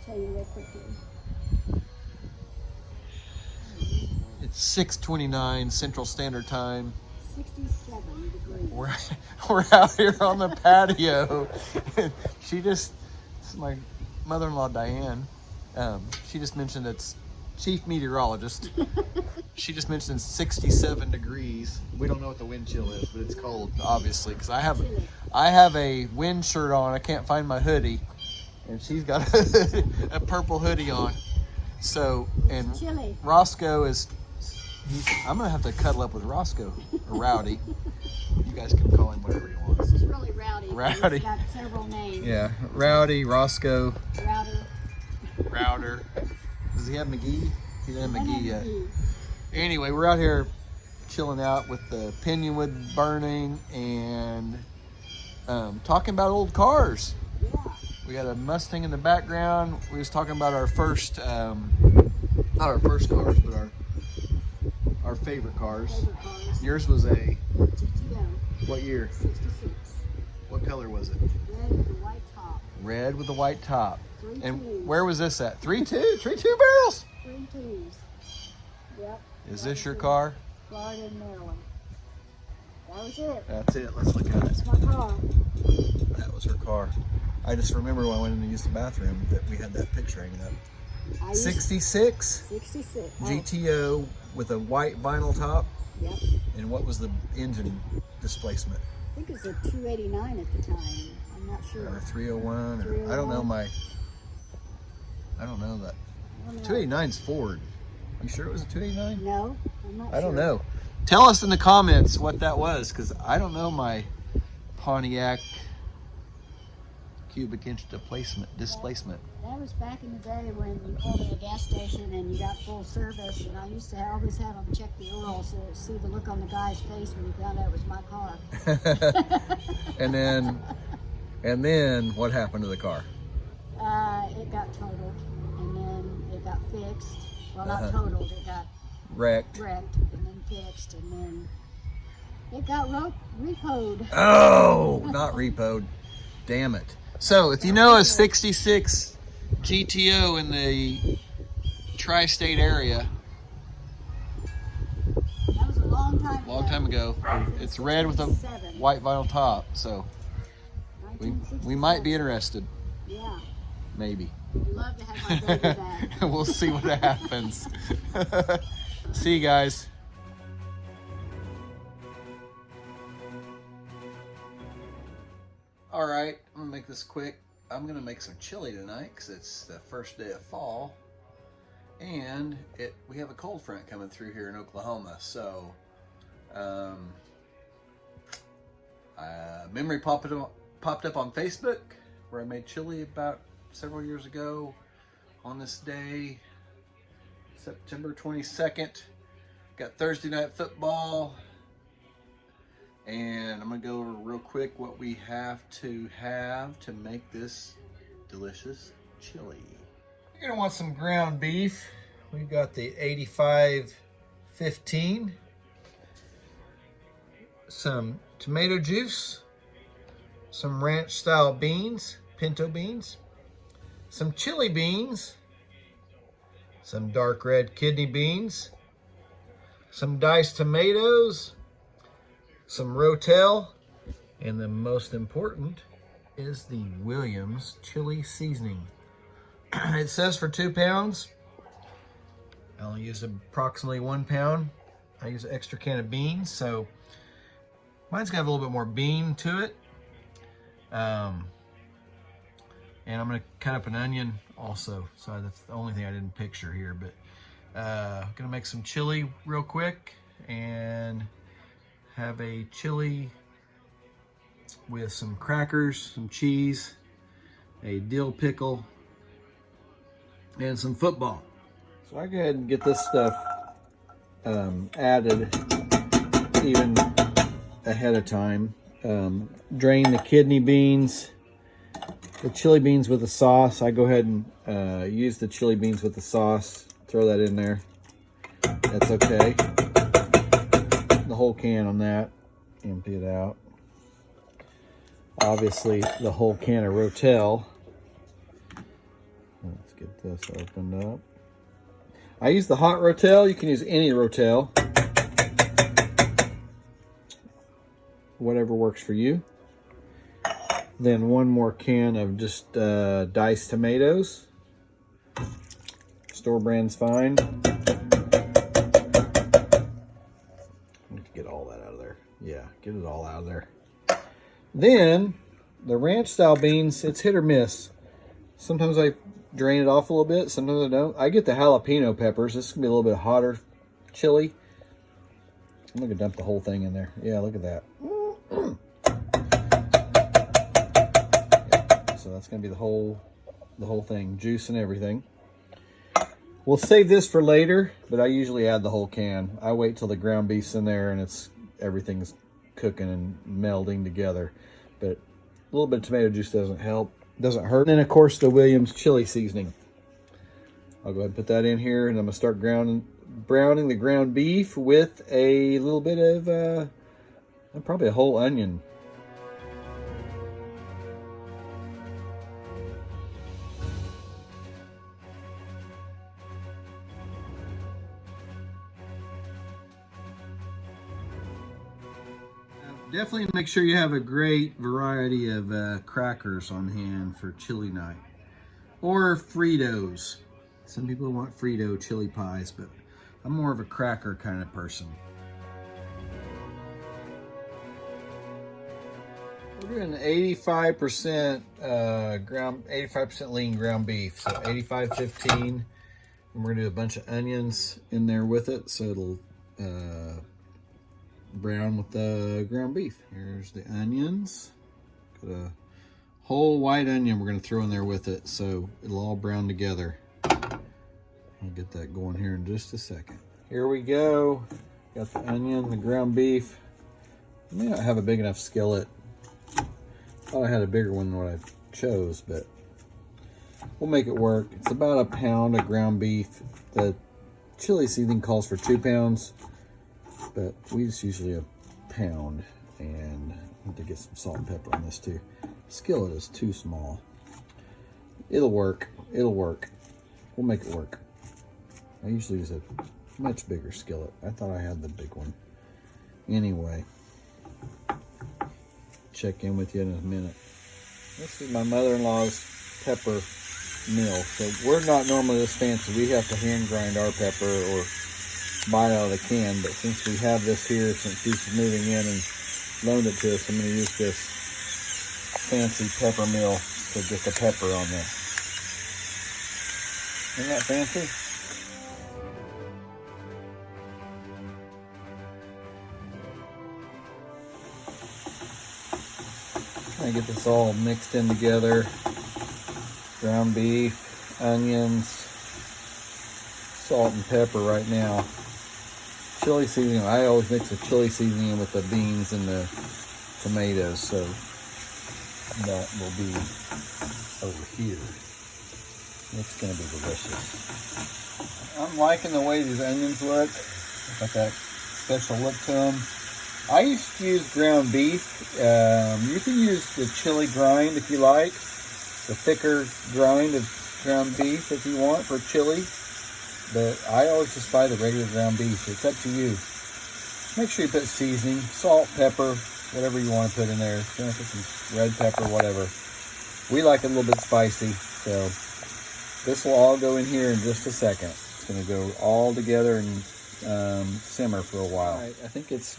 tell you real quickly. It's 6:29 Central Standard Time. 67 degrees. We're out here on the patio. This is my mother-in-law Diane. She just mentioned it's chief meteorologist. She just mentioned 67 degrees. We don't know what the wind chill is, but it's cold, obviously, because I have a wind shirt on. I can't find my hoodie, and she's got a purple hoodie on. So, and chilly. Roscoe is. I'm gonna have to cuddle up with Roscoe, or Rowdy. You guys can call him whatever you want. This is really Rowdy. Rowdy. He's got several names. Yeah, Rowdy, Roscoe, Router. Does he have McGee? He doesn't have McGee yet. McGee. Anyway, we're out here chilling out with the pinon wood burning and talking about old cars. Yeah. We got a Mustang in the background. We was talking about our first, not our first cars, but our favorite cars. Yours was a GTO. what year? 66. What color was it? Red with a white top. Red with a white top. 3 And twos. where was this at? 3.2? 3.2 barrels? 3 twos. Yep. Is this your car? Florida, Maryland. That was it. That's it. Let's look at it. That's my car. That was her car. I just remember when I went in to use the bathroom that we had that picture hanging up. 66 66. GTO with a white vinyl top. Yep. And what was the engine displacement? I think it was a 289 at the time. I'm not sure. Or 301? Or, I don't know that. 289's Ford. You sure it was a 289? No, I'm not sure. I don't know. Tell us in the comments what that was, because I don't know my Pontiac cubic inch displacement. That was back in the day when you pulled in a gas station and you got full service, and I used to always have them check the oil so see the look on the guy's face when he found out it was my car. and then what happened to the car? It got totaled, and then it got fixed. Well, not totaled, it got Wrecked. and then fixed, and then it got repoed. Oh, not repoed. Damn it. So if you know a 66 GTO in the tri-state area, That was a long time ago. It's red with a white vinyl top, so we might be interested. Yeah. Maybe. I'd love to have my baby back. We'll see what happens. See you guys. All right, I'm gonna make this quick. I'm gonna make some chili tonight because it's the first day of fall, and we have a cold front coming through here in Oklahoma. So, memory popped up on Facebook where I made chili about several years ago on this day, September 22nd. Got Thursday night football. And I'm gonna go over real quick what we have to make this delicious chili. You're gonna want some ground beef. We've got the 85-15, some tomato juice, some ranch style beans, pinto beans, some chili beans, some dark red kidney beans, some diced tomatoes, some Rotel, and the most important is the Williams chili seasoning. It says for 2 pounds. I'll use approximately 1 pound. I use an extra can of beans, so mine's got a little bit more bean to it. And I'm gonna cut up an onion also. So that's the only thing I didn't picture here, but gonna make some chili real quick and have a chili with some crackers, some cheese, a dill pickle, and some football. So I go ahead and get this stuff added even ahead of time. Drain the kidney beans, the chili beans with the sauce. I go ahead and use the chili beans with the sauce. Throw that in there. That's okay. The whole can on that. Empty it out. Obviously, the whole can of Rotel. Let's get this opened up. I use the hot Rotel. You can use any Rotel. Whatever works for you. Then one more can of just diced tomatoes. Store brand's fine. Get all that out of there. Yeah, get it all out of there. Then the ranch style beans, it's hit or miss. Sometimes I drain it off a little bit, sometimes I don't. I get the jalapeno peppers. This is gonna be a little bit hotter chili. I'm gonna dump the whole thing in there. Yeah, look at that. Yeah, so that's gonna be the whole thing, juice and everything. We'll save this for later, but I usually add the whole can. I wait till the ground beef's in there and everything's cooking and melding together. But a little bit of tomato juice doesn't hurt. And then of course the Williams chili seasoning. I'll go ahead and put that in here, and I'm gonna start browning the ground beef with a little bit of probably a whole onion. Definitely make sure you have a great variety of crackers on hand for chili night. Or Fritos. Some people want Frito chili pies, but I'm more of a cracker kind of person. We're doing 85% 85% lean ground beef. So 85-15. And we're gonna do a bunch of onions in there with it, so it'll brown with the ground beef. Here's the onions. Got a whole white onion we're going to throw in there with it, so it'll all brown together. I'll get that going here in just a second. Here we go. Got the onion, the ground beef. I may not have a big enough skillet. Thought I had a bigger one than what I chose, but we'll make it work. It's about a pound of ground beef. The chili seasoning calls for 2 pounds. But we use usually a pound, and I have to get some salt and pepper on this too. Skillet is too small. It'll work. It'll work. We'll make it work. I usually use a much bigger skillet. I thought I had the big one. Anyway, check in with you in a minute. This is my mother-in-law's pepper mill. So we're not normally this fancy. We have to hand grind our pepper or buy it out of the can, but since we have this here, since she's moving in and loaned it to us, I'm going to use this fancy pepper mill to get the pepper on there. Isn't that fancy? Trying to get this all mixed in together. Ground beef, onions, salt and pepper right now. Chili seasoning, I always mix the chili seasoning with the beans and the tomatoes, so that will be over here. It's going to be delicious. I'm liking the way these onions look. Got that special look to them. I used to use ground beef. You can use the chili grind if you like. The thicker grind of ground beef if you want for chili. But I always just buy the regular ground beef. It's up to you. Make sure you put seasoning, salt, pepper, whatever you want to put in there. If you want to put some red pepper, whatever. We like it a little bit spicy, so this will all go in here in just a second. It's going to go all together and simmer for a while. All right, I think it's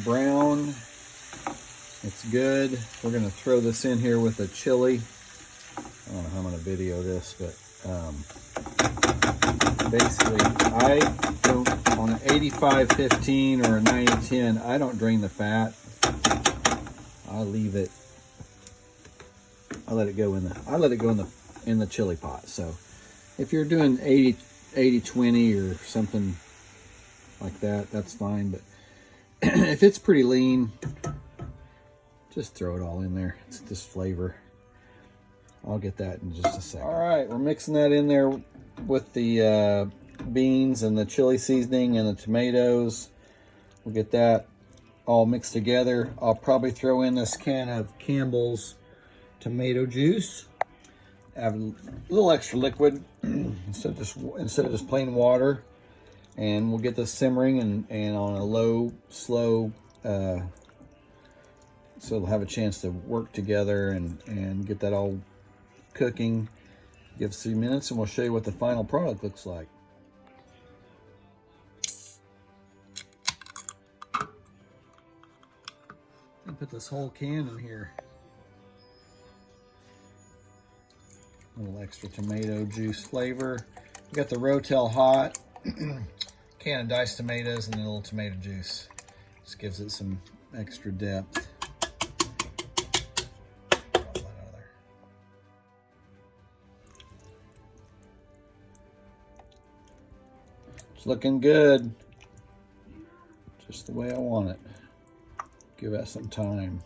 brown. It's good. We're going to throw this in here with the chili. I don't know how I'm going to video this, but basically, I don't, on an 85-15 or a 90-10, I don't drain the fat. I leave it. I let it go in the chili pot. So, if you're doing 80-20 or something like that, that's fine. But if it's pretty lean, just throw it all in there. It's just flavor. I'll get that in just a second. All right, we're mixing that in there with the beans and the chili seasoning and the tomatoes. We'll get that all mixed together. I'll probably throw in this can of Campbell's tomato juice. add a little extra liquid instead of just plain water, and we'll get this simmering and on a low, slow, so it'll have a chance to work together and get that all cooking. Give us a few minutes and we'll show you what the final product looks like. I'll put this whole can in here. A little extra tomato juice flavor. We got the Rotel hot, can of diced tomatoes, and then a little tomato juice. Just gives it some extra depth. Drop that out of there. It's looking good. Just the way I want it. Give that some time.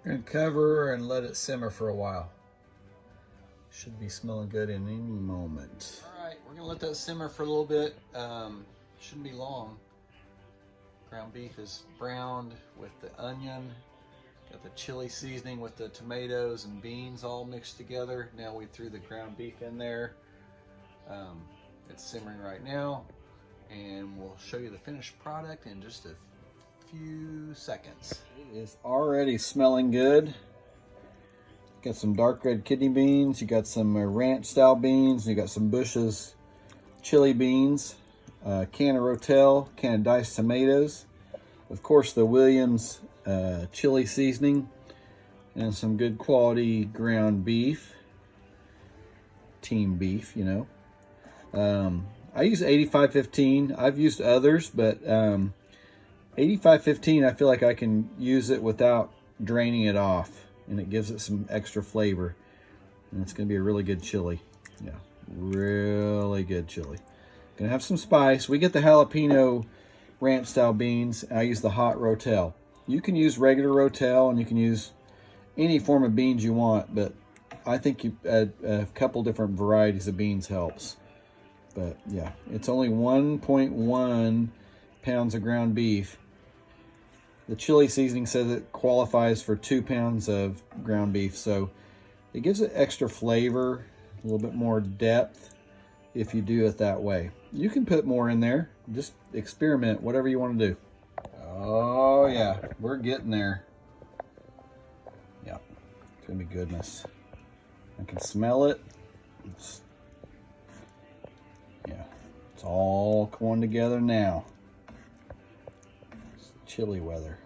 We're gonna cover and let it simmer for a while. Should be smelling good in any moment. All right, we're gonna let that simmer for a little bit. Shouldn't be long. Ground beef is browned with the onion. Got the chili seasoning with the tomatoes and beans all mixed together. Now we threw the ground beef in there. It's simmering right now, and we'll show you the finished product in just a few seconds. It is already smelling good. Got some dark red kidney beans, you got some ranch style beans, you got some Bush's chili beans, can of Rotel, can of diced tomatoes, of course the Williams chili seasoning, and some good quality ground beef, team beef, you know. I use 8515. I've used others, but 8515 I feel like I can use it without draining it off. And it gives it some extra flavor. And it's going to be a really good chili. Yeah, really good chili. Gonna have some spice. We get the jalapeno ranch style beans. I use the hot Rotel. You can use regular Rotel and you can use any form of beans you want, but I think a couple different varieties of beans helps. But yeah, it's only 1.1 pounds of ground beef. The chili seasoning says it qualifies for 2 pounds of ground beef, so it gives it extra flavor, a little bit more depth if you do it that way. You can put more in there, just experiment, whatever you want to do. Oh yeah, we're getting there. Yeah, it's gonna be goodness. I can smell it. It's all coming together now. It's chilly weather.